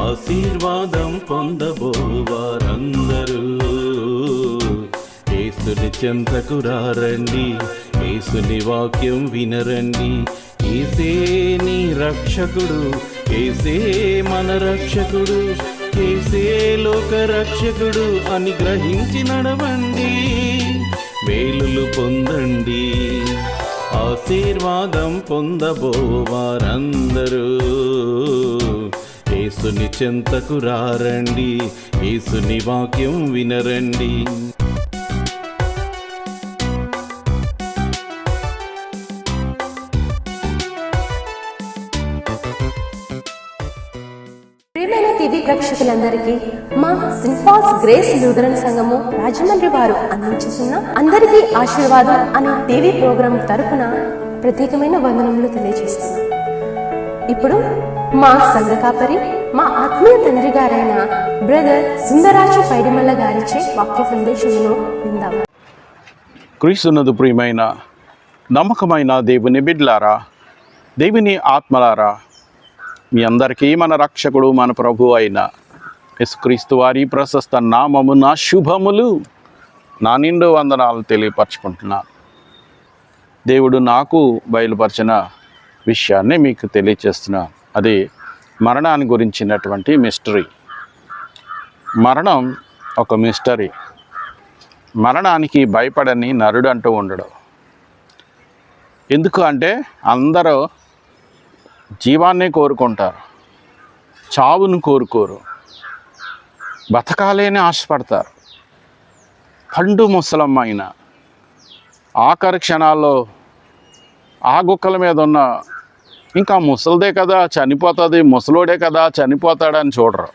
ఆశీర్వాదం పొందబోవారందరూ యేసుని చెంతకు రారండి, యేసుని వాక్యం వినరండి. యేసే నీ రక్షకుడు, యేసే మన రక్షకుడు, యేసే లోక రక్షకుడు అని గ్రహించి నడవండి, మేలులు పొందండి. ఆశీర్వాదం పొందబోవారందరూ యేసుని చెంతకు రారండి, యేసుని వాక్యం వినరండి. టీవీ ప్రేక్షకులందరికీ మా సింపాల్స్ గ్రేస్ లూథరన్ సంఘము రాజమండ్రి వారు అందించుతున్న అందరికీ ఆశీర్వాదం అనే టీవీ ప్రోగ్రాం తరపున ప్రత్యేకమైన వందనములు తెలియజేస్తున్నాం. ఇప్పుడు మా సంఘ కాపరి, మా ఆత్మీయ తండ్రి గారైన బ్రదర్ సుందరాజు పైడిమల్ల గారిచే వాక్య సందేశమును విందాం. క్రీస్తునందు ప్రియమైన నమ్మకమైన దేవుని బిడ్డలారా, దేవుని ఆత్మలారా, మీ అందరికీ మన రక్షకుడు మన ప్రభు అయిన యేసుక్రీస్తు వారి ప్రశస్త నామమున శుభములు, నా నిండు వందనాలు తెలియపరచుకుంటున్నాను. దేవుడు నాకు బయలుపరిచిన విషయాన్ని మీకు తెలియచేస్తున్నాను. అది మరణాన్ని గురించినటువంటి మిస్టరీ. మరణం ఒక మిస్టరీ. మరణానికి భయపడని నరుడు అంటూ ఉండడు. ఎందుకు అంటే అందరూ జీవాన్నే కోరుకుంటారు, చావును కోరుకోరు. బతకాలేని ఆశపడతారు. పండు ముసలమ్మ అయిన ఆఖరి క్షణాల్లో ఆ గుక్కల మీద ఉన్న ఇంకా ముసలిదే కదా చనిపోతుంది, ముసలోడే కదా చనిపోతాడని చూడరు.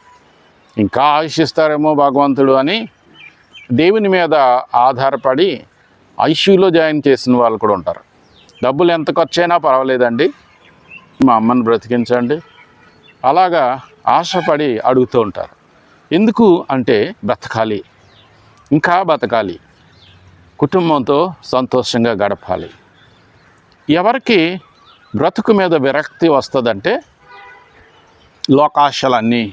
ఇంకా ఆయుషిస్తారేమో భగవంతుడు అని దేవుని మీద ఆధారపడి ఐసీయూలో జాయిన్ చేసిన వాళ్ళు కూడా ఉంటారు. డబ్బులు ఎంత ఖర్చు అయినా పర్వాలేదండి, మా అమ్మని బ్రతికించండి, అలాగా ఆశపడి అడుగుతూ ఉంటారు. ఎందుకు అంటే బ్రతకాలి, ఇంకా బతకాలి, కుటుంబంతో సంతోషంగా గడపాలి. ఎవరికి బ్రతుకు మీద విరక్తి వస్తుందంటే లోకాశలన్నీ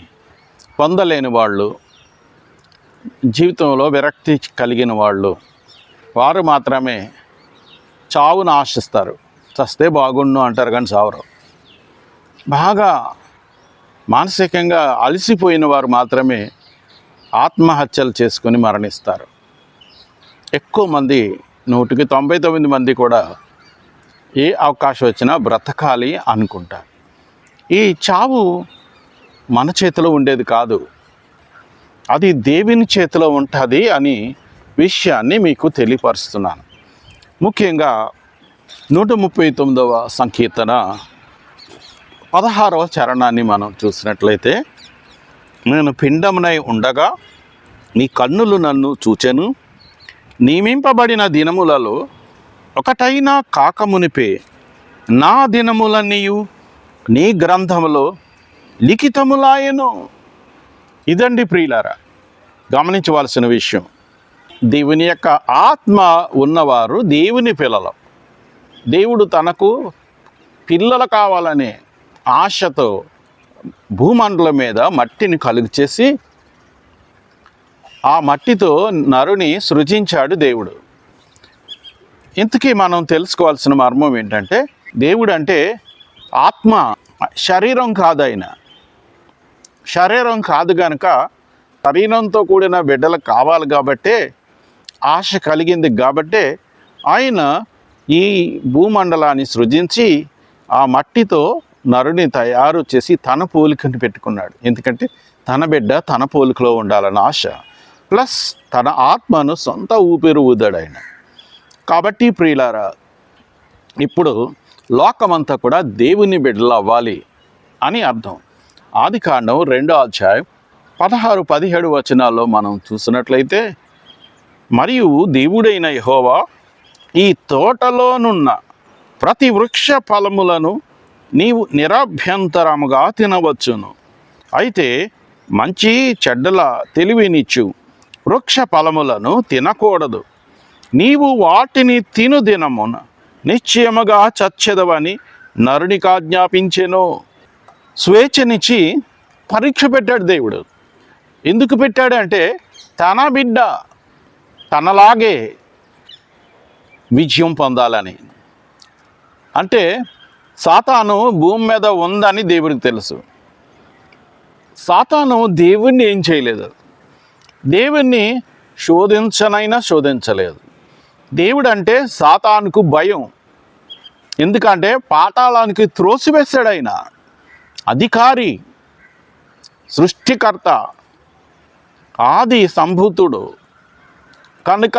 పొందలేని వాళ్ళు, జీవితంలో విరక్తి కలిగిన వాళ్ళు, వారు మాత్రమే చావును ఆశిస్తారు. చస్తే బాగుండు అంటారు కానీ చావరు. బాగా మానసికంగా అలసిపోయిన వారు మాత్రమే ఆత్మహత్యలు చేసుకొని మరణిస్తారు. ఎక్కువ మంది, 99 మంది కూడా ఏ అవకాశం వచ్చినా బ్రతకాలి అనుకుంటారు. ఈ చావు మన చేతిలో ఉండేది కాదు, అది దేవుని చేతిలో ఉంటుంది అని విషయాన్ని మీకు తెలియపరుస్తున్నాను. ముఖ్యంగా 139వ సంకీర్తన 16వ చరణాన్ని మనం చూసినట్లయితే, నేను పిండమునై ఉండగా నీ కన్నులు నన్ను చూచెను, నియమింపబడిన దినములలో ఒకటైనా కాకమునిపే నా దినములన్నీయు నీ గ్రంథములో లిఖితములాయను. ఇదండి ప్రియులారా గమనించవలసిన విషయం. దేవుని యొక్క ఆత్మ ఉన్నవారు దేవుని పిల్లలు. దేవుడు తనకు పిల్లలు కావాలనే ఆశతో భూమండలం మీద మట్టిని కలుగు చేసి ఆ మట్టితో నరుని సృజించాడు దేవుడు. ఇంతకీ మనం తెలుసుకోవాల్సిన మర్మం ఏంటంటే, దేవుడు అంటే ఆత్మ, శరీరం కాదు. ఆయన శరీరం కాదు కనుక శరీరంతో కూడిన బిడ్డలు కావాలి కాబట్టే, ఆశ కలిగింది కాబట్టే ఆయన ఈ భూమండలాన్ని సృజించి ఆ మట్టితో నరుని తయారు చేసి తన పోలికని పెట్టుకున్నాడు. ఎందుకంటే తన బిడ్డ తన పోలికలో ఉండాలని ఆశ, ప్లస్ తన ఆత్మను సొంత ఊపిరి ఊదాడు ఆయన. కాబట్టి ప్రియులారా, ఇప్పుడు లోకమంతా కూడా దేవుని బిడ్డలు అవ్వాలి అని అర్థం. ఆదికాండం 2వ అధ్యాయం 16-17 వచనాల్లో మనం చూసినట్లయితే, మరియు దేవుడైన యెహోవా ఈ తోటలోనున్న ప్రతి వృక్ష ఫలములను నీవు నిరభ్యంతరముగా తినవచ్చును, అయితే మంచి చెడ్డల తెలివినిచ్చు వృక్ష ఫలములను తినకూడదు. నీవు వాటిని తిను దినమున నిశ్చయముగా చచ్చెదవని నరునికి ఆజ్ఞాపించెను. స్వేచ్ఛనిచ్చి పరీక్ష పెట్టాడు దేవుడు. ఎందుకు పెట్టాడు అంటే తన బిడ్డ తనలాగే విజయం పొందాలని. అంటే సాతాను భూమి మీద ఉందని దేవుడికి తెలుసు. సాతాను దేవుణ్ణి ఏం చేయలేదు, దేవుణ్ణి శోధించలేదు. దేవుడు అంటే సాతానుకు భయం. ఎందుకంటే పాతాళానికి త్రోసివేశాడు ఆయన. అధికారి, సృష్టికర్త, ఆది సంభూతుడు కనుక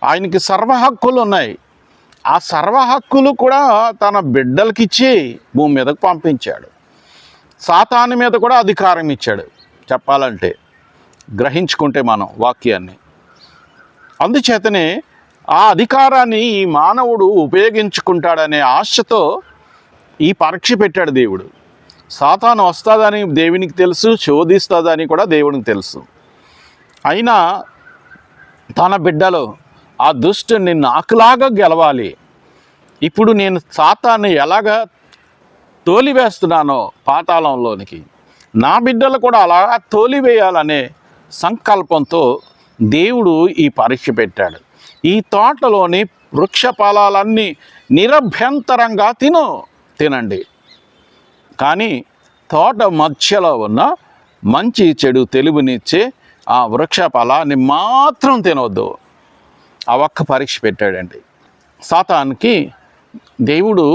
ఆయనకి సర్వ హక్కులు ఉన్నాయి. ఆ సర్వ హక్కులు కూడా తన బిడ్డలకిచ్చి భూమి మీదకు పంపించాడు. సాతాను మీద కూడా అధికారం ఇచ్చాడు చెప్పాలంటే, గ్రహించుకుంటే మనం వాక్యాన్ని. అందుచేతనే ఆ అధికారాన్ని ఈ మానవుడు ఉపయోగించుకుంటాడనే ఆశతో ఈ పరీక్ష పెట్టాడు దేవుడు. సాతాను వస్తుందని దేవునికి తెలుసు, శోధిస్తుందని కూడా దేవునికి తెలుసు. అయినా తన బిడ్డలో ఆ దుష్టుని నాకులాగా గెలవాలి, ఇప్పుడు నేను సాతాన్ని ఎలాగా తోలివేస్తున్నానో పాతాళంలోనికి, నా బిడ్డలు కూడా అలాగా తోలివేయాలనే సంకల్పంతో దేవుడు ఈ పరీక్ష పెట్టాడు. ఈ తోటలోని వృక్ష ఫలాలన్నీ నిరభ్యంతరంగా తినండి, కానీ తోట మధ్యలో ఉన్న మంచి చెడు తెలుగునిచ్చే ఆ వృక్ష ఫలాన్ని మాత్రం తినవద్దు. ఆ ఒక్క పరీక్ష పెట్టాడండి. సాతానుకి దేవుడు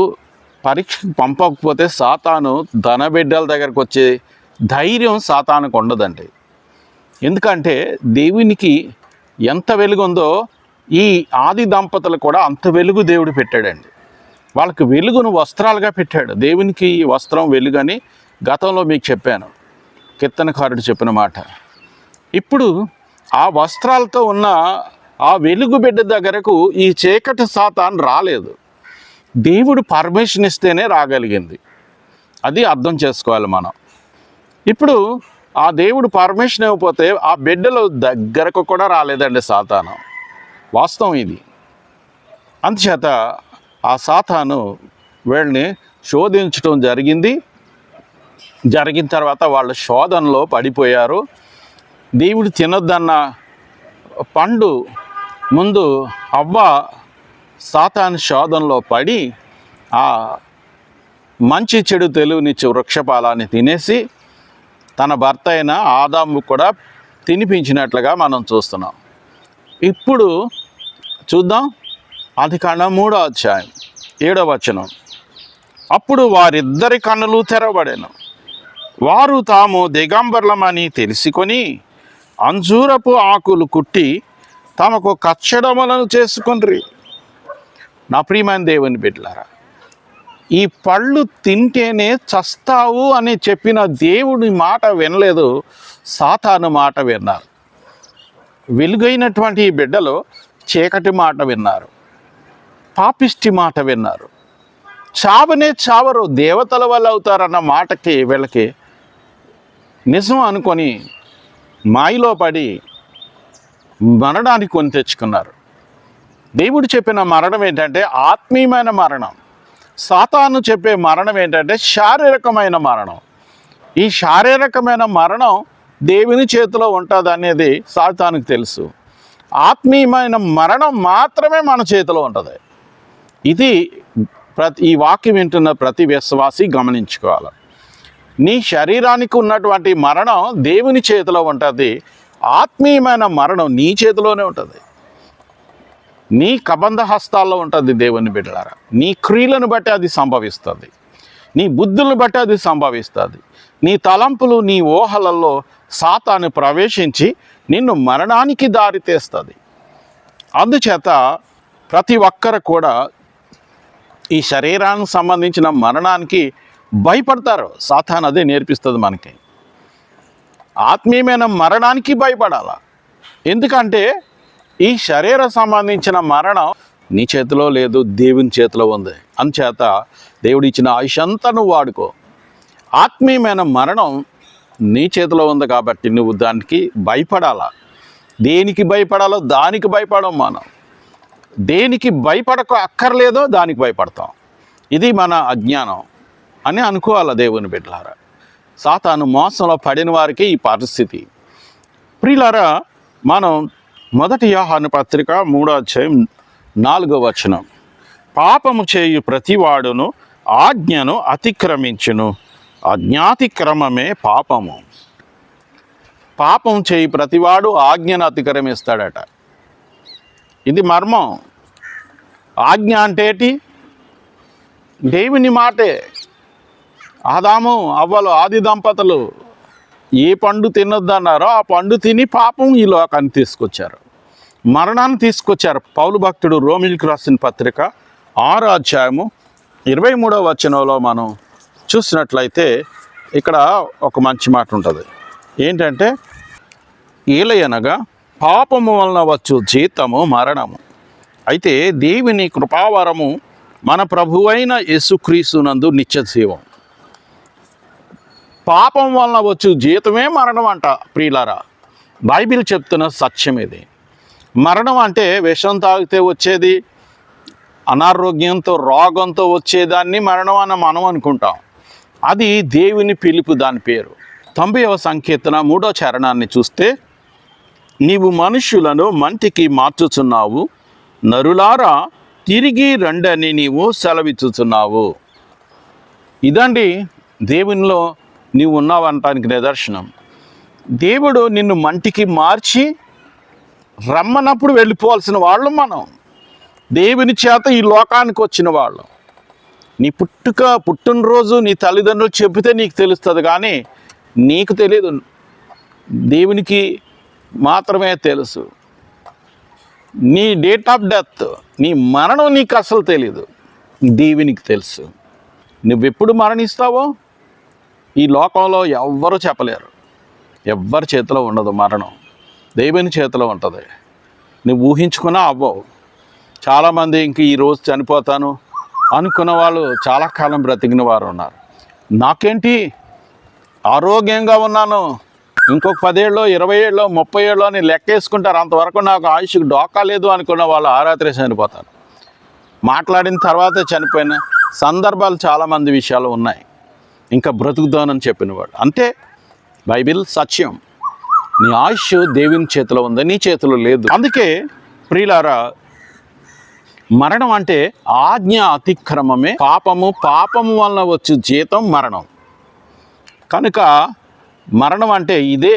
పరీక్ష పంపకపోతే సాతాను ధన బిడ్డల దగ్గరకు వచ్చే ధైర్యం సాతానుకు ఉండదండి. ఎందుకంటే దేవునికి ఎంత వెలుగుందో ఈ ఆది దంపతులు కూడా అంత వెలుగు దేవుడు పెట్టాడండి. వాళ్ళకి వెలుగును వస్త్రాలుగా పెట్టాడు. దేవునికి ఈ వస్త్రం వెలుగని గతంలో మీకు చెప్పాను, కీర్తనకారుడు చెప్పిన మాట. ఇప్పుడు ఆ వస్త్రాలతో ఉన్న ఆ వెలుగు బిడ్డ దగ్గరకు ఈ చీకటి సాతాను రాలేదు. దేవుడు పర్మిషన్ ఇస్తేనే రాగలిగింది. అది అర్థం చేసుకోవాలి మనం. ఇప్పుడు ఆ దేవుడు పర్మిషన్ ఇవ్వకపోతే ఆ బిడ్డల దగ్గరకు కూడా రాలేదండి సాతాను. వాస్తవం ఇది. అందుచేత ఆ సాతాను వీళ్ళని శోధించడం జరిగిన తర్వాత వాళ్ళ శోధనలో పడిపోయారు. దేవుడు తినొద్దన్న పండు ముందు అవ్వ సాతాను శోధనలో పడి ఆ మంచి చెడు తెలివినిచ్చే వృక్షఫలాన్ని తినేసి తన భర్త అయిన ఆదాము కూడా తినిపించినట్లుగా మనం చూస్తున్నాం. ఇప్పుడు చూద్దాం ఆదికాండం 3వ అధ్యాయం 7వ వచనం. అప్పుడు వారిద్దరి కన్నులు తెరవబడెను, వారు తాము దిగంబర్లమని తెలుసుకొని అంజూరపు ఆకులు కుట్టి తమకు కచ్చడములను చేసుకొండ్రి. నా ప్రియమైన దేవుని బిడ్డలారా, ఈ పళ్ళు తింటేనే చస్తావు అని చెప్పిన దేవుడి మాట వినలేదు, సాతాను మాట విన్నారు. వెలుగైనటువంటి ఈ బిడ్డలు చీకటి మాట విన్నారు, పాపిష్టి మాట విన్నారు. చావనే చావరు, దేవతల వల్ల అవుతారన్న మాటకి వీళ్ళకి నిజం అనుకొని మాయలో పడి మరణానికి కొని తెచ్చుకున్నారు. దేవుడు చెప్పిన మరణం ఏంటంటే ఆత్మీయమైన మరణం. సాతాను చెప్పే మరణం ఏంటంటే శారీరకమైన మరణం. ఈ శారీరకమైన మరణం దేవుని చేతిలో ఉంటుంది అనేది సాతానుకు తెలుసు. ఆత్మీయమైన మరణం మాత్రమే మన చేతిలో ఉంటుంది. ఇది ఈ వాక్యం వింటున్న ప్రతి విశ్వాసి గమనించుకోవాలి. నీ శరీరానికి ఉన్నటువంటి మరణం దేవుని చేతిలో ఉంటుంది, ఆత్మీయమైన మరణం నీ చేతిలోనే ఉంటుంది. నీ కబంధ హస్తాల్లో ఉంటుంది. దేవుని బిడ్డలారా, నీ క్రియలను బట్టి అది సంభవిస్తుంది, నీ బుద్ధులను బట్టి అది సంభవిస్తుంది. నీ తలంపులు, నీ ఊహలలో సాతాను ప్రవేశించి నిన్ను మరణానికి దారి తీస్తుంది. అందుచేత ప్రతి ఒక్కరు కూడా ఈ శరీరానికి సంబంధించిన మరణానికి భయపడతారు. సాతాను అదే నేర్పిస్తుంది మనకి. ఆత్మీయమైన మరణానికి భయపడాల. ఎందుకంటే ఈ శరీర సంబంధించిన మరణం నీ చేతిలో లేదు, దేవుని చేతిలో ఉంది. అందుచేత దేవుడు ఇచ్చిన ఆయుష్ అంతా నువ్వు వాడుకో. ఆత్మీయమైన మరణం నీ చేతిలో ఉంది కాబట్టి నువ్వు దానికి భయపడాలా. దేనికి భయపడాలో దానికి భయపడం. మనం దేనికి భయపడక అక్కర్లేదో దానికి భయపడతాం. ఇది మన అజ్ఞానం అని అనుకోవాలి దేవుని బిడ్డలారా. సాతాను మోసంలో పడిన వారికి ఈ పరిస్థితి. ప్రియులారా, మనం 1 యోహాను పత్రిక 3:4 పాపము చేయు ప్రతివాడును ఆజ్ఞను అతిక్రమించును, ఆజ్ఞాతిక్రమమే పాపము. పాపం చేయి ప్రతివాడు ఆజ్ఞను అతిక్రమిస్తాడట. ఇది మర్మం. ఆజ్ఞ అంటే ఏంటి? దేవుని మాటే. ఆదాము అవ్వలు ఆది దంపతులు ఏ పండు తినొద్దన్నారో ఆ పండు తిని పాపం ఈ లోకాన్ని తీసుకొచ్చారు, మరణాన్ని తీసుకొచ్చారు. పౌలు భక్తుడు రోమిలకు రాసిన పత్రిక 6:23 మనం చూసినట్లయితే ఇక్కడ ఒక మంచి మాట ఉంటుంది. ఏంటంటే, ఏలయనగా పాపము వలన వచ్చు జీతము మరణము, అయితే దేవుని కృపావరము మన ప్రభువైన యేసుక్రీస్తునందు నిత్యజీవం. పాపం వలన వచ్చు జీతమే మరణం అంట. ప్రియులారా, బైబిల్ చెప్తున్న సత్యం ఇది. మరణం అంటే విషం తాగితే వచ్చేది, అనారోగ్యంతో రోగంతో వచ్చేదాన్ని మరణం అని మనం అనుకుంటాం. అది దేవుని పిలుపు, దాని పేరు. 90వ సంకీర్తన 3వ చరణాన్ని చూస్తే, నీవు మనుష్యులను మంటికి మార్చుచున్నావు, నరులారా తిరిగి రండని నీవు సెలవిచ్చుచున్నావు. ఇదండి దేవునిలో నీవు ఉన్నావంటానికి నిదర్శనం. దేవుడు నిన్ను మంటికి మార్చి రమ్మన్నప్పుడు వెళ్ళిపోవాల్సిన వాళ్ళం మనం. దేవుని చేత ఈ లోకానికి వచ్చిన వాళ్ళం. నీ పుట్టినరోజు నీ తల్లిదండ్రులు చెబితే నీకు తెలుస్తుంది, కానీ నీకు తెలియదు. దేవునికి మాత్రమే తెలుసు. నీ డేట్ ఆఫ్ డెత్, నీ మరణం నీకు అసలు తెలీదు, దేవునికి తెలుసు. నువ్వెప్పుడు మరణిస్తావో ఈ లోకంలో ఎవ్వరూ చెప్పలేరు. ఎవ్వరి చేతిలో ఉండదు మరణం, దేవుని చేతిలో ఉంటుంది. నువ్వు ఊహించుకున్నా అవ్వవు. చాలామంది ఇంక ఈరోజు చనిపోతాను అనుకున్న వాళ్ళు చాలా కాలం బ్రతికిన వారు ఉన్నారు. నాకేంటి, ఆరోగ్యంగా ఉన్నాను, ఇంకొక 10 ఏళ్ళలో 20 ఏళ్ళలో 30 ఏళ్ళలో అని లెక్కేసుకుంటారు. అంతవరకు నాకు ఆయుష్కి డోకా లేదు అనుకున్న వాళ్ళు ఆరాత్రి చనిపోతారు. మాట్లాడిన తర్వాతే చనిపోయిన సందర్భాలు చాలామంది విషయాలు ఉన్నాయి. ఇంకా బ్రతుకుతానని చెప్పిన వాడు. అంటే బైబిల్ సత్యం. నీ ఆయుష్ దేవుని చేతిలో ఉంది, నీ చేతిలో లేదు. అందుకే ప్రియులారా, మరణం అంటే ఆజ్ఞ అతిక్రమమే పాపము, పాపము వలన వచ్చు జీతం మరణం. కనుక మరణం అంటే ఇదే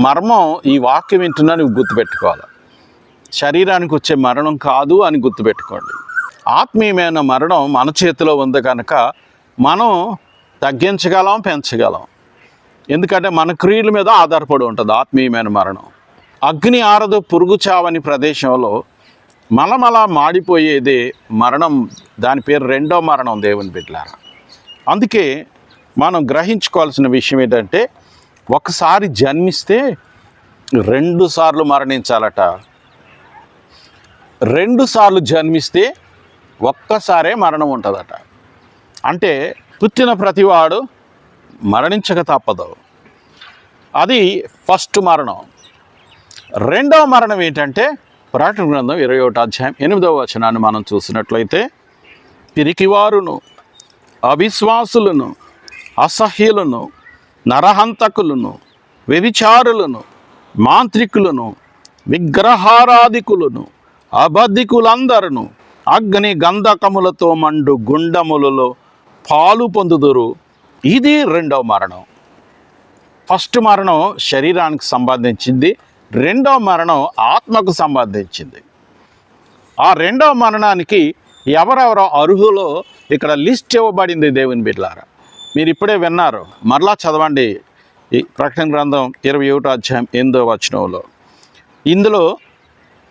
మర్మం. ఈ వాక్యం వింటున్నా నువ్వు గుర్తుపెట్టుకోవాలి. శరీరానికి వచ్చే మరణం కాదు అని గుర్తుపెట్టుకోండి. ఆత్మీయమైన మరణం మన చేతిలో ఉంది కనుక మనం తగ్గించగలం, పెంచగలం. ఎందుకంటే మన క్రియల మీద ఆధారపడి ఉంటుంది ఆత్మీయమైన మరణం. అగ్ని ఆరదు, పురుగు చావని ప్రదేశంలో మలమలా మాడిపోయేదే మరణం. దాని పేరు రెండో మరణం, దేవుని బిడ్డలారా. అందుకే మనం గ్రహించుకోవాల్సిన విషయం ఏంటంటే, ఒకసారి జన్మిస్తే 2 సార్లు మరణించాలట. 2 సార్లు జన్మిస్తే ఒక్కసారే మరణం ఉంటుందట. అంటే పుట్టిన ప్రతివాడు మరణించక తప్పదు. అది ఫస్ట్ మరణం. రెండవ మరణం ఏంటంటే, ప్రకటన గ్రంథం 21:8 మనం చూసినట్లయితే, పిరికివారును, అవిశ్వాసులను, అసహ్యులను, నరహంతకులను, వ్యభిచారులను, మాంత్రికులను, విగ్రహారాధికులను, అబద్ధికులందరూ అగ్ని గంధకములతో మండు గుండములలో పాలు పొందుదురు. ఇది రెండవ మరణం. ఫస్ట్ మరణం శరీరానికి సంబంధించింది, రెండవ మరణం ఆత్మకు సంబంధించింది. ఆ రెండవ మరణానికి ఎవరెవరో అర్హులో ఇక్కడ లిస్ట్ ఇవ్వబడింది. దేవుని బిడ్డలారా, మీరు ఇప్పుడే విన్నారు, మరలా చదవండి. ఈ ప్రకటన గ్రంథం 21:8 ఇందులో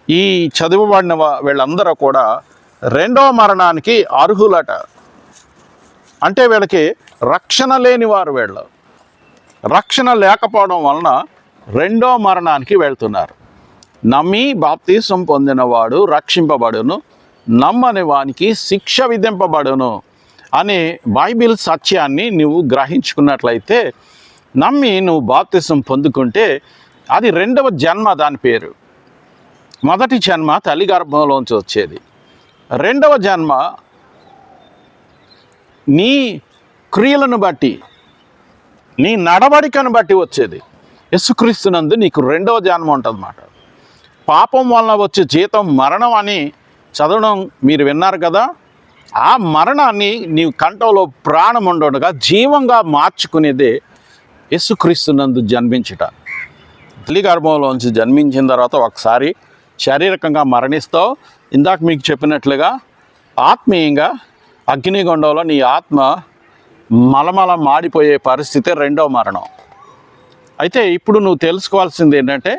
ఈ చదువుబడిన వీళ్ళందరూ కూడా రెండవ మరణానికి అర్హులట. అంటే వీళ్ళకి రక్షణ లేని వారు. వీళ్ళు రక్షణ లేకపోవడం వలన రెండో మరణానికి వెళ్తున్నారు. నమ్మి బాప్తీసం పొందినవాడు రక్షింపబడును, నమ్మని వానికి శిక్ష విధింపబడును అనే బైబిల్ సత్యాన్ని నువ్వు గ్రహించుకున్నట్లయితే, నమ్మి నువ్వు బాప్తీసం పొందుకుంటే అది రెండవ జన్మ. దాని పేరు మొదటి జన్మ తల్లి గర్భంలోంచి వచ్చేది. రెండవ జన్మ నీ క్రియలను బట్టి నీ నడవడికను బట్టి వచ్చేది. యేసుక్రీస్తునందు నీకు రెండవ జన్మ ఉంటుందన్నమాట. పాపం వలన వచ్చే జీతం మరణం అని చదవడం మీరు విన్నారు కదా. ఆ మరణాన్ని నీవు కంఠంలో ప్రాణం ఉండగా జీవంగా మార్చుకునేదే యేసుక్రీస్తునందు జన్మించుట. తల్లి గర్భంలోంచి జన్మించిన తర్వాత ఒకసారి శారీరకంగా మరణిస్తావు. ఇందాక మీకు చెప్పినట్లుగా ఆత్మీయంగా అగ్నిగుండంలో నీ ఆత్మ మలమల మాడిపోయే పరిస్థితి రెండవ మరణం. అయితే ఇప్పుడు నువ్వు తెలుసుకోవాల్సింది ఏంటంటే,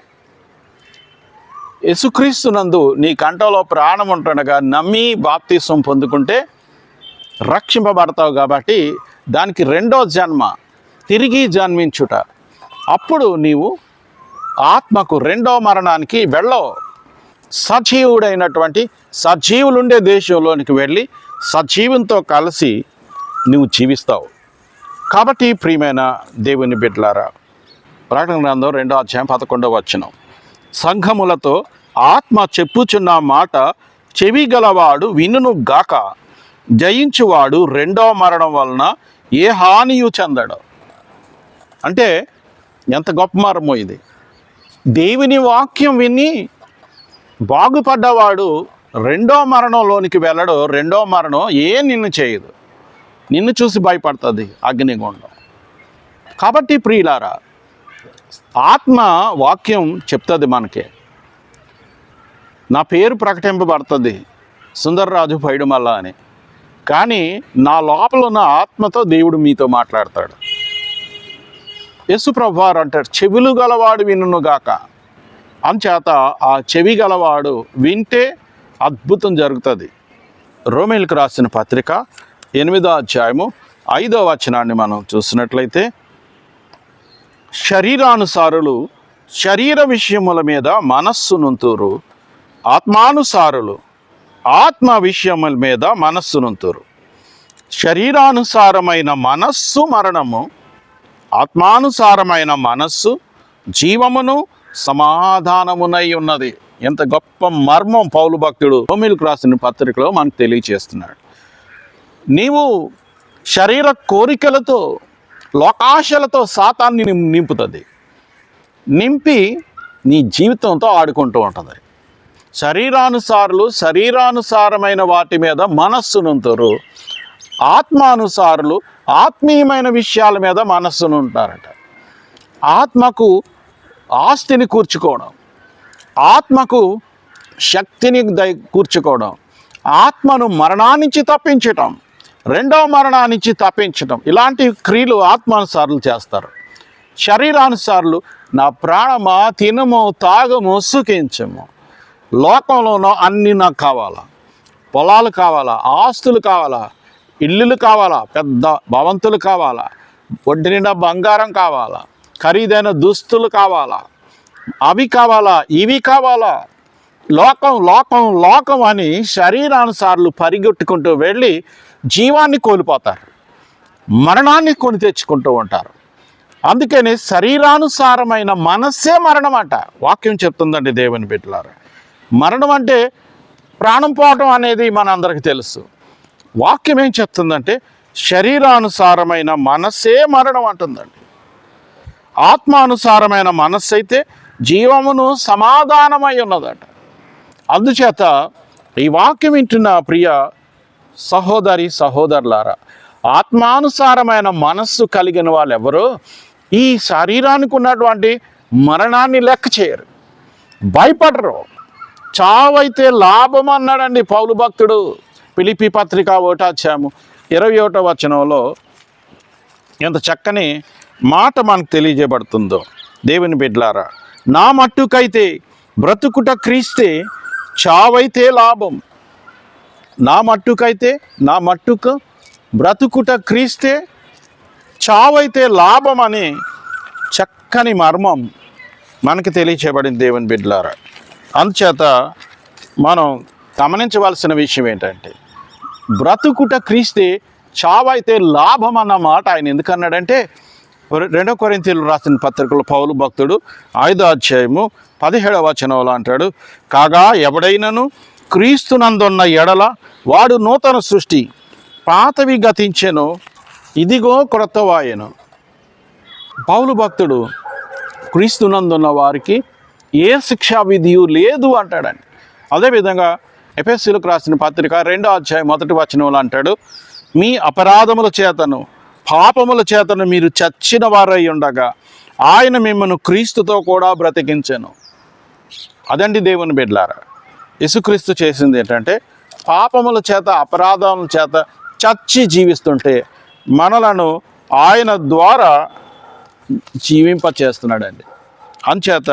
యేసుక్రీస్తునందు నీ కంఠంలో ప్రాణం ఉంటుండగా నమ్మి బాప్తిసం పొందుకుంటే రక్షింపబడతావు. కాబట్టి దానికి రెండో జన్మ, తిరిగి జన్మించుట. అప్పుడు నీవు ఆత్మకు రెండో మరణానికి వెళ్ళవు. సజీవుడైనటువంటి సజీవులుండే దేశంలోనికి వెళ్ళి సజీవంతో కలిసి నువ్వు జీవిస్తావు. కాబట్టి ప్రియమైన దేవుని బిడ్డలారా, ప్రకటన గ్రంథం 2వ అధ్యాయం 11వ వచనం, సంఘములతో ఆత్మ చెప్పుచున్న మాట చెవి గలవాడు వినును గాక, జయించువాడు రెండవ మరణం వలన ఏ హానియు చెందడు. అంటే ఎంత గొప్ప మర్మో ఇది. దేవుని వాక్యం విని బాగుపడ్డవాడు రెండో మరణంలోనికి వెళ్ళడు. రెండో మరణం నిన్ను చేయదు, నిన్ను చూసి భయపడుతుంది అగ్నిగుండం. కాబట్టి ప్రియులారా, ఆత్మ వాక్యం చెప్తుంది మనకి, నా పేరు ప్రకటింపబడుతుంది సుందర్రాజు పైడుమల్ల అని. కానీ నా లోపల ఉన్న ఆత్మతో దేవుడు మీతో మాట్లాడతాడు. యేసు ప్రభువారు అంటాడు, చెవులు గలవాడు వినుగాక. అంచేత ఆ చెవి గలవాడు వింటే అద్భుతం జరుగుతుంది. రోమేలకు రాసిన పత్రిక 8వ అధ్యాయము 5వ వచనాన్ని మనం చూసినట్లయితే, శరీరానుసారులు శరీర విషయముల మీద మనస్సునుంతురు, ఆత్మానుసారులు ఆత్మ విషయముల మీద మనస్సునుంతురు. శరీరానుసారమైన మనస్సు మరణము, ఆత్మానుసారమైన మనస్సు జీవమును సమాధానమునై ఉన్నది. ఎంత గొప్ప మర్మం పౌలు భక్తుడు రోమీయులకు రాసిన పత్రికలో మనకు తెలియచేస్తున్నాడు. నీవు శరీర కోరికలతో లోకాశలతో సాతాన్ని నింపుతుంది, నింపి నీ జీవితంతో ఆడుకుంటూ ఉంటుంది. శరీరానుసారులు శరీరానుసారమైన వాటి మీద మనస్సునుంటారు, ఆత్మానుసారులు ఆత్మీయమైన విషయాల మీద మనస్సునుంటారట. ఆత్మకు ఆస్తిని కూర్చుకోవడం, ఆత్మకు శక్తిని కూర్చుకోవడం, ఆత్మను మరణాన్నించి తప్పించటం, రెండవ మరణాన్నించి తప్పించటం, ఇలాంటి క్రియలు ఆత్మానుసారులు చేస్తారు. శరీరానుసారులు నా ప్రాణమా తినము తాగము సుఖించము, లోకంలోనో అన్నీ నాకు కావాలా, పొలాలు కావాలా, ఆస్తులు కావాలా, ఇల్లులు కావాలా, పెద్ద భవంతులు కావాలా, ఒడ్డు నిండా బంగారం కావాలా, ఖరీదైన దుస్తులు కావాలా, అవి కావాలా, ఇవి కావాలా, లోకం లోకం లోకం అని శరీరానుసారులు పరిగెట్టుకుంటూ వెళ్ళి జీవాన్ని కోల్పోతారు, మరణాన్ని కొని తెచ్చుకుంటూ ఉంటారు. అందుకని శరీరానుసారమైన మనస్సే మరణం అంట. వాక్యం చెప్తుందండి దేవుని బిడ్డలారా. మరణం అంటే ప్రాణం పోవటం అనేది మనందరికీ తెలుసు. వాక్యం ఏం చెప్తుందంటే శరీరానుసారమైన మనస్సే మరణం అంటుందండి. ఆత్మానుసారమైన మనస్సు అయితే జీవమును సమాధానమై ఉన్నదట. అందుచేత ఈ వాక్యం వింటున్న ప్రియ సహోదరి సహోదరులారా, ఆత్మానుసారమైన మనస్సు కలిగిన వాళ్ళు ఎవరు ఈ శరీరానికి ఉన్నటువంటి మరణాన్ని లెక్క చేయరు, భయపడరు. చావైతే లాభం అన్నాడండి పౌలు భక్తుడు. ఫిలిప్పీ పత్రిక 1వ అధ్యాయము 21వ వచనంలో ఎంత చక్కని మాట మనకు తెలియజేయబడుతుందో. దేవుని బిడ్డలారా, నా మట్టుకైతే బ్రతుకుట క్రీస్తే, చావైతే లాభం. నా మట్టుకు బ్రతుకుట క్రీస్తే, చావైతే లాభం అని చక్కని మర్మం మనకి తెలియచేయబడింది దేవుని బిడ్డలారా. అందుచేత మనం గమనించవలసిన విషయం ఏంటంటే, బ్రతుకుట క్రీస్తే, చావైతే లాభం అన్న మాట ఆయన ఎందుకన్నాడంటే 2 కొరింథీయులు రాసిన పత్రికలో పౌలు భక్తుడు 5వ అధ్యాయము 17వ వచనంలో అంటాడు, కాగా ఎవడైనను క్రీస్తునందున్న ఎడల వాడు నూతన సృష్టి, పాతవి గతించెను, ఇదిగో క్రొత్తవాయెను. పౌలు భక్తుడు క్రీస్తునందున్న వారికి ఏ శిక్షా విధియు లేదు అంటాడండి. అదేవిధంగా ఎఫెసీయులకు రాసిన పత్రిక 2వ అధ్యాయం 1వ వచనంలో అంటాడు, మీ అపరాధముల చేతను పాపముల చేతను మీరు చచ్చిన వారై ఉండగా ఆయన మిమ్మల్ని క్రీస్తుతో కూడా బ్రతికించెను. అదండి దేవుని బిడ్డలారా, యేసుక్రీస్తు చేసింది ఏంటంటే పాపముల చేత అపరాధముల చేత చచ్చి జీవిస్తుంటే మనలను ఆయన ద్వారా జీవింపచేస్తున్నాడండి. అంచేత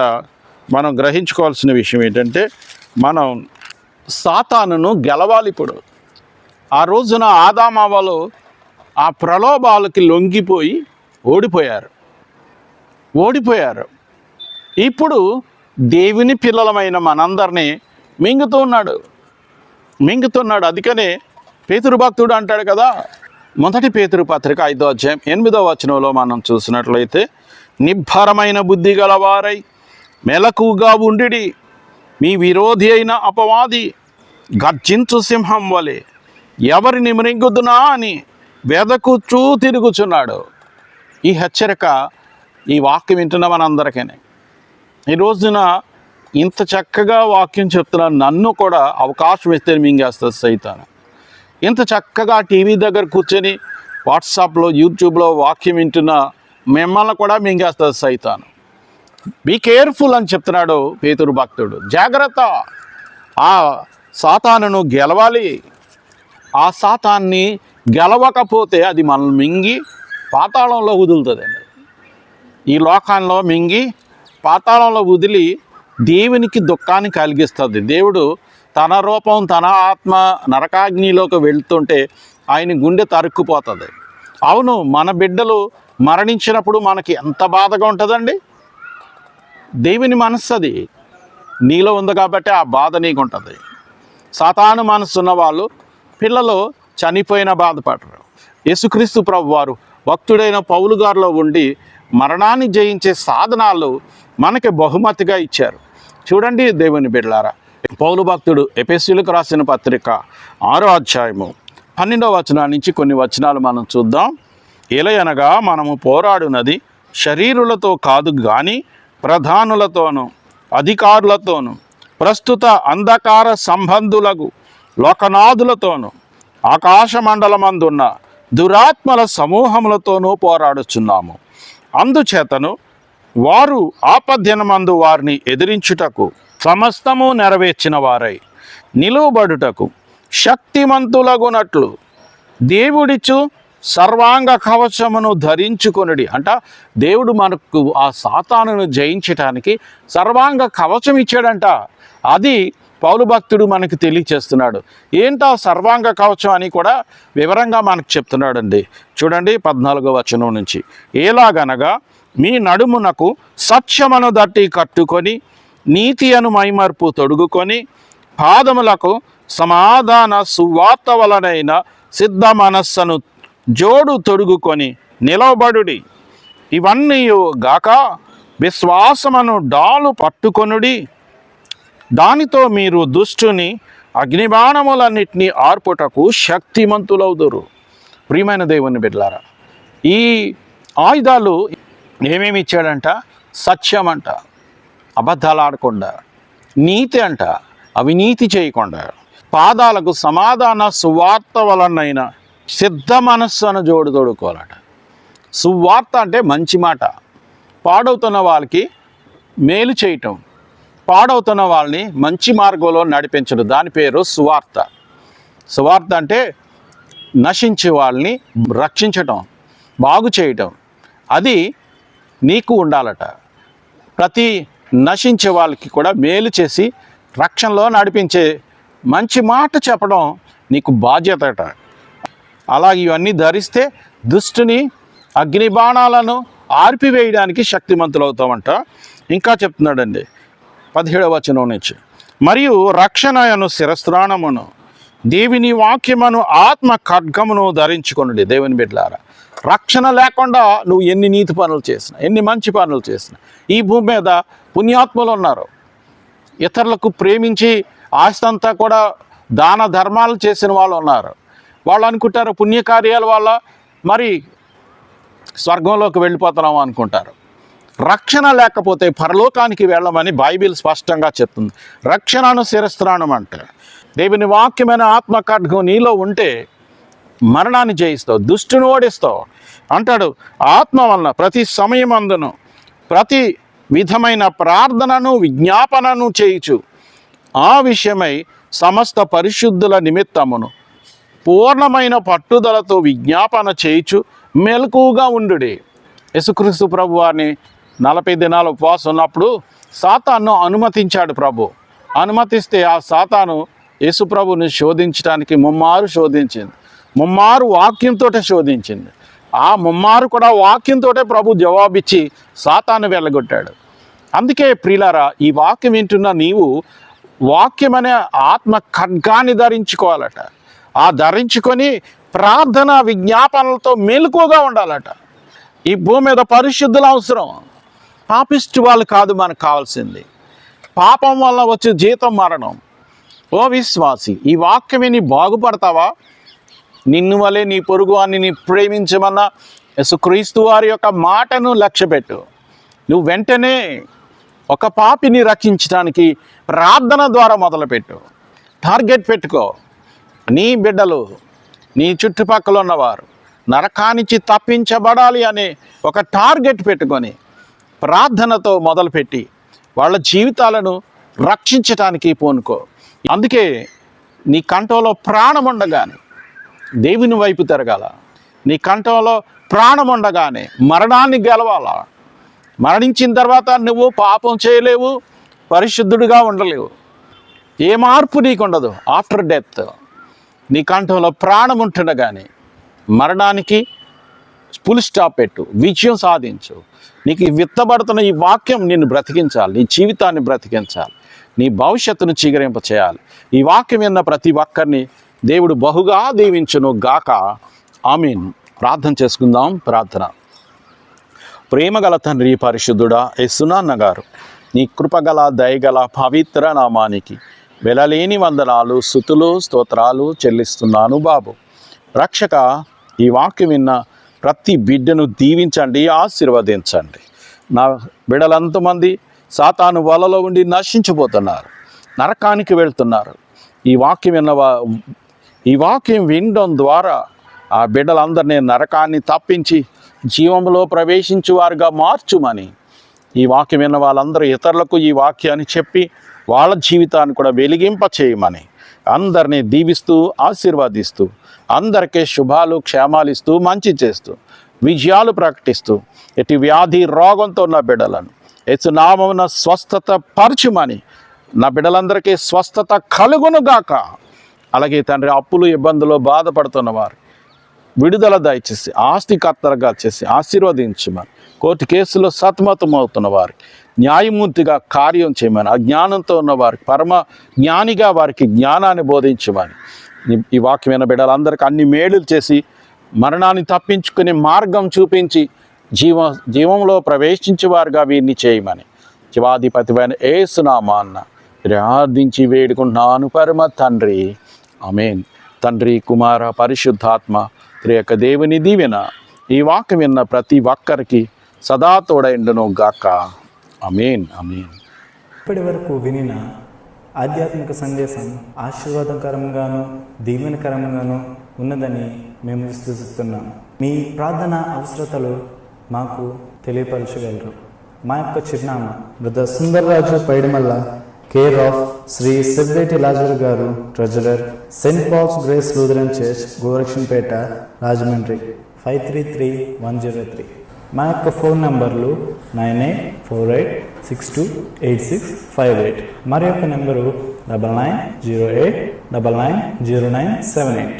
మనం గ్రహించుకోవాల్సిన విషయం ఏంటంటే మనం సాతానును గెలవాలి. ఇప్పుడు ఆ రోజున ఆదామవ్వలు ఆ ప్రలోభాలకి లొంగిపోయి ఓడిపోయారు. ఇప్పుడు దేవుని పిల్లలమైన మనందరినీ మింగుతున్నాడు. అందుకనే పేతురు భక్తుడు అంటాడు కదా, 1 పేతురు పత్రిక 5వ అధ్యాయం 8వ వచనంలో మనం చూసినట్లయితే, నిబ్బరమైన బుద్ధి గలవారై మెలకుగా ఉండిడి, మీ విరోధి అయిన అపవాది గర్జించు సింహం వలె ఎవరిని మృంగుదునా అని వెదకుచూ తిరుగుచున్నాడు. ఈ హెచ్చరిక, ఈ వాక్యం వింటున్న మనందరికీ ఈ రోజున ఇంత చక్కగా వాక్యం చెప్తున్న నన్ను కూడా అవకాశం ఇస్తే మింగేస్తుంది సైతాను. ఇంత చక్కగా టీవీ దగ్గర కూర్చొని వాట్సాప్లో యూట్యూబ్లో వాక్యం వింటున్న మిమ్మల్ని కూడా మింగేస్తుంది సైతాను. బీ కేర్ఫుల్ అని చెప్తున్నాడు పేతురు భక్తుడు. జాగ్రత్త, ఆ సాతానును గెలవాలి. ఆ సాతాన్ని గెలవకపోతే అది మనల్ని మింగి పాతాళంలో వదులుతుందండి. ఈ లోకాల్లో మింగి పాతాళంలో వదిలి దేవునికి దుఃఖాన్ని కలిగిస్తుంది. దేవుడు తన రూపం తన ఆత్మ నరకాగ్నిలోకి వెళ్తుంటే ఆయన గుండె తరుక్కుపోతుంది. అవును, మన బిడ్డలు మరణించినప్పుడు మనకి ఎంత బాధగా ఉంటుందండి. దేవుని మనస్సు అది నీలో ఉంది కాబట్టి ఆ బాధ నీకు ఉంటుంది. సాతాను మనస్సు ఉన్న వాళ్ళు పిల్లలు చనిపోయిన బాధపడరు. యేసుక్రీస్తు ప్రభు వారు భక్తుడైన పౌలు గారిలో ఉండి మరణాన్ని జయించే సాధనాలు మనకి బహుమతిగా ఇచ్చారు. చూడండి దేవుని బిడ్డలారా, పౌలు భక్తుడు ఎఫెసీయులకు రాసిన పత్రిక 6వ అధ్యాయము 12వ వచనం నుంచి కొన్ని వచనాలు మనం చూద్దాం. ఎలయనగా మనము పోరాడునది శరీరులతో కాదు కానీ ప్రధానులతోనూ అధికారులతోనూ ప్రస్తుత అంధకార సంబంధులకు లోకనాథులతోనూ ఆకాశమండలమందున్న దురాత్మల సమూహములతోనూ పోరాడుచున్నాము. అందుచేతను వారు ఆపద్దినమందు వారిని ఎదిరించుటకు సమస్తము నెరవేర్చిన వారై నిలువబడుటకు శక్తిమంతులగునట్లు దేవుడిచ్చు సర్వాంగ కవచమును ధరించుకొనుడి. అంట దేవుడు మనకు ఆ సాతానును జయించటానికి సర్వాంగ కవచం ఇచ్చాడంట. అది పౌలు భక్తుడు మనకు తెలియచేస్తున్నాడు. ఏంటా సర్వాంగ కవచం అని కూడా వివరంగా మనకు చెప్తున్నాడండి. చూడండి 14వ వచనం నుంచి, ఎలాగనగా మీ నడుమునకు సత్యమును దట్టి కట్టుకొని నీతి అను మైమర్పు తొడుగుకొని పాదములకు సమాధాన సువార్త వలనైన సిద్ధ మనస్సును జోడు తొడుగుకొని నిలవబడుడి. ఇవన్నీ గాక విశ్వాసమును డాలు పట్టుకొనుడి, దానితో మీరు దుష్టుని అగ్నిబాణములన్నిటినీ ఆర్పుటకు శక్తిమంతులవుదురు. ప్రియమైన దేవుని బిడ్డలారా, ఈ ఆయుధాలు ఏమేమి ఇచ్చాడంట? సత్యం అంట, అబద్ధాలు ఆడకుండా, నీతి అంట, అవినీతి చేయకుండా, పాదాలకు సమాధాన సువార్త వలనైన సిద్ధ మనస్సును జోడు తోడుకోవాలట. సువార్త అంటే మంచి మాట, పాడవుతున్న వాళ్ళకి మేలు చేయటం, పాడవుతున్న వాళ్ళని మంచి మార్గంలో నడిపించడం, దాని పేరు సువార్త. సువార్త అంటే నశించే వాళ్ళని రక్షించటం, బాగు చేయటం. అది నీకు ఉండాలట. ప్రతి నశించే వాళ్ళకి కూడా మేలు చేసి రక్షణలో నడిపించే మంచి మాట చెప్పడం నీకు బాధ్యతట. అలా ఇవన్నీ ధరిస్తే దుష్టుని అగ్నిబాణాలను ఆర్పివేయడానికి శక్తిమంతులవుతామంట. ఇంకా చెప్తున్నాడండి 17వ వచనం నుంచి, మరియు రక్షణను శిరస్త్రాణమును దేవుని వాక్యమును ఆత్మ ఖడ్గమును ధరించుకొనుడి. దేవుని బిడ్డలారా, రక్షణ లేకుండా నువ్వు ఎన్ని నీతి పనులు చేసినా, ఎన్ని మంచి పనులు చేసినా, ఈ భూమి మీద పుణ్యాత్ములు ఉన్నారు. ఇతరులకు ప్రేమించి ఆస్తంతా కూడా దాన ధర్మాలు చేసిన వాళ్ళు ఉన్నారు. వాళ్ళు అనుకుంటారు పుణ్యకార్యాల వల్ల మరి స్వర్గంలోకి వెళ్ళిపోతున్నాం అనుకుంటారు. రక్షణ లేకపోతే పరలోకానికి వెళ్ళమని బైబిల్ స్పష్టంగా చెప్తుంది. రక్షణను శిరస్త్రాణం అంటే దేవుని వాక్యమైన ఆత్మ ఖడ్గం నీలో ఉంటే మరణాన్ని జయిస్తావు, దుష్టుని ఓడిస్తావు అంటాడు. ఆత్మ వలన ప్రతి సమయమందును ప్రతి విధమైన ప్రార్థనను విజ్ఞాపనను చేయుచు ఆ విషయమై సమస్త పరిశుద్ధుల నిమిత్తమును పూర్ణమైన పట్టుదలతో విజ్ఞాపన చేయుచు మెలకువగా ఉండుడి. యేసుక్రీస్తు ప్రభు వారిని 40 దినాలు ఉపవాసం ఉన్నప్పుడు సాతాను అనుమతించాడు ప్రభు. అనుమతిస్తే ఆ సాతాను యేసుప్రభుని శోధించడానికి ముమ్మారు శోధించింది. ముమ్మారు వాక్యంతో శోధించింది. ఆ ముమ్మారు కూడా వాక్యంతో ప్రభు జవాబిచ్చి సాతాను వెళ్ళగొట్టాడు. అందుకే ప్రియులారా, ఈ వాక్యం వింటున్న నీవు వాక్యమనే ఆత్మ ఖడ్గాన్ని ధరించుకోవాలట. ఆ ధరించుకొని ప్రార్థన విజ్ఞాపనలతో మెలకువగా ఉండాలట. ఈ భూమి మీద పరిశుద్ధుల అవసరం, పాపిష్టి వాళ్ళు కాదు మనకు కావాల్సింది. పాపం వల్ల వచ్చే జీతం మరణం. ఓ విశ్వాసి, ఈ వాక్యం విని బాగుపడతావా? నిన్ను వలె నీ పొరుగు వారిని నీ ప్రేమించమన్న యేసుక్రీస్తు వారి యొక్క మాటను లక్ష్యపెట్టు. నువ్వు వెంటనే ఒక పాపిని రక్షించడానికి ప్రార్థన ద్వారా మొదలుపెట్టు. టార్గెట్ పెట్టుకో. నీ బిడ్డలు, నీ చుట్టుపక్కల ఉన్నవారు నరకానికి తప్పించబడాలి అనే ఒక టార్గెట్ పెట్టుకొని ప్రార్థనతో మొదలుపెట్టి వాళ్ళ జీవితాలను రక్షించటానికి పూనుకో. అందుకే నీ కంఠంలో ప్రాణం ఉండగానే దేవుని వైపు తిరగాల. నీ కంఠంలో ప్రాణం ఉండగానే మరణాన్ని గెలవాల. మరణించిన తర్వాత నువ్వు పాపం చేయలేవు, పరిశుద్ధుడిగా ఉండలేవు. ఏ మార్పు నీకు ఉండదు. ఆఫ్టర్ డెత్ నీ కంఠంలో ప్రాణం ఉంటుండగానే మరణానికి ఫుల్ స్టాప్ పెట్టు, విజయం సాధించు. నీకు విత్తబడుతున్న ఈ వాక్యం నిన్ను బ్రతికించాలి, నీ జీవితాన్ని బ్రతికించాలి, నీ భవిష్యత్తును చిగురింప చేయాలి. ఈ వాక్యం విన్న ప్రతి ఒక్కరిని దేవుడు బహుగా దీవించును గాక. ఆమీన్. ప్రార్థన చేసుకుందాం. ప్రార్థన. ప్రేమగల తండ్రి, పరిశుద్ధుడా యేసునాన్న గారు, నీ కృపగల దయగల పవిత్ర నామానికి వెలలేని వందనాలు, స్తుతులు, స్తోత్రాలు చెల్లిస్తున్నాను బాబు. రక్షక, ఈ వాక్యం విన్న ప్రతి బిడ్డను దీవించండి, ఆశీర్వదించండి. నా బిడ్డలంతమంది సాతాను వలలో ఉండి నశించిపోతున్నారు, నరకానికి వెళ్తున్నారు. ఈ వాక్యం వినడం ద్వారా ఆ బిడ్డలందరినీ నరకాన్ని తప్పించి జీవంలో ప్రవేశించు వారుగా మార్చుమని ఈ వాక్యం విన్న వాళ్ళందరూ ఇతరులకు ఈ వాక్యాన్ని చెప్పి వాళ్ళ జీవితాన్ని కూడా వెలిగింప చేయమని అందరినీ దీవిస్తూ ఆశీర్వదిస్తూ అందరికీ శుభాలు క్షేమాలు ఇస్తూ మంచి చేస్తూ విజయాలు ప్రకటిస్తూ ఎట్టి వ్యాధి రోగంతో ఉన్న బిడ్డలను యేసునామమున స్వస్థత పరచుమని నా బిడ్డలందరికీ స్వస్థత కలుగునుగాక. అలాగే తండ్రి, అప్పులు ఇబ్బందులు బాధపడుతున్నవారు విడుదల దయచేసి ఆస్తికర్తలుగా చేసి ఆశీర్వదించమని, కోర్టు కేసులో సతమతమవుతున్న వారికి న్యాయమూర్తిగా కార్యం చేయమని, అజ్ఞానంతో ఉన్న వారికి పరమ జ్ఞానిగా వారికి జ్ఞానాన్ని బోధించమని ఈ వాక్యమైన బిడ్డలందరికీ అన్ని మేలులు చేసి మరణాన్ని తప్పించుకునే మార్గం చూపించి జీవంలో ప్రవేశించే వారుగా వీరిని చేయమని జీవాధిపతివైన యేసు నామాన ప్రార్థించి వేడుకుంటున్నాను పరమ తండ్రి. ఆమేన్. తండ్రి, కుమార, పరిశుద్ధాత్మ త్రియక దేవుని దీవెన ఈ వాక్యం విన్న ప్రతి ఒక్కరికి సదా తోడైండును గాక. ఆమేన్. ఆమేన్. ఇప్పటి వరకు వినిన ఆధ్యాత్మిక సందేశం ఆశీర్వాదకరంగాను దీవెనకరంగాను ఉన్నదని మేము విశ్వసిస్తున్నాం. మీ ప్రార్థన అవసరతలు మాకు తెలియపరచగలరు. మా యొక్క చిరునామా brother Sundarraju Paidimalla, care of Shri Sebbeti Lazar garu, treasurer, Saint Paul's Grace Lutheran Church, Gorakshanpeta, Rajahmundry 533103. మా యొక్క ఫోన్ నంబర్లు 9848628658. మరి యొక్క నెంబరు 9908990978.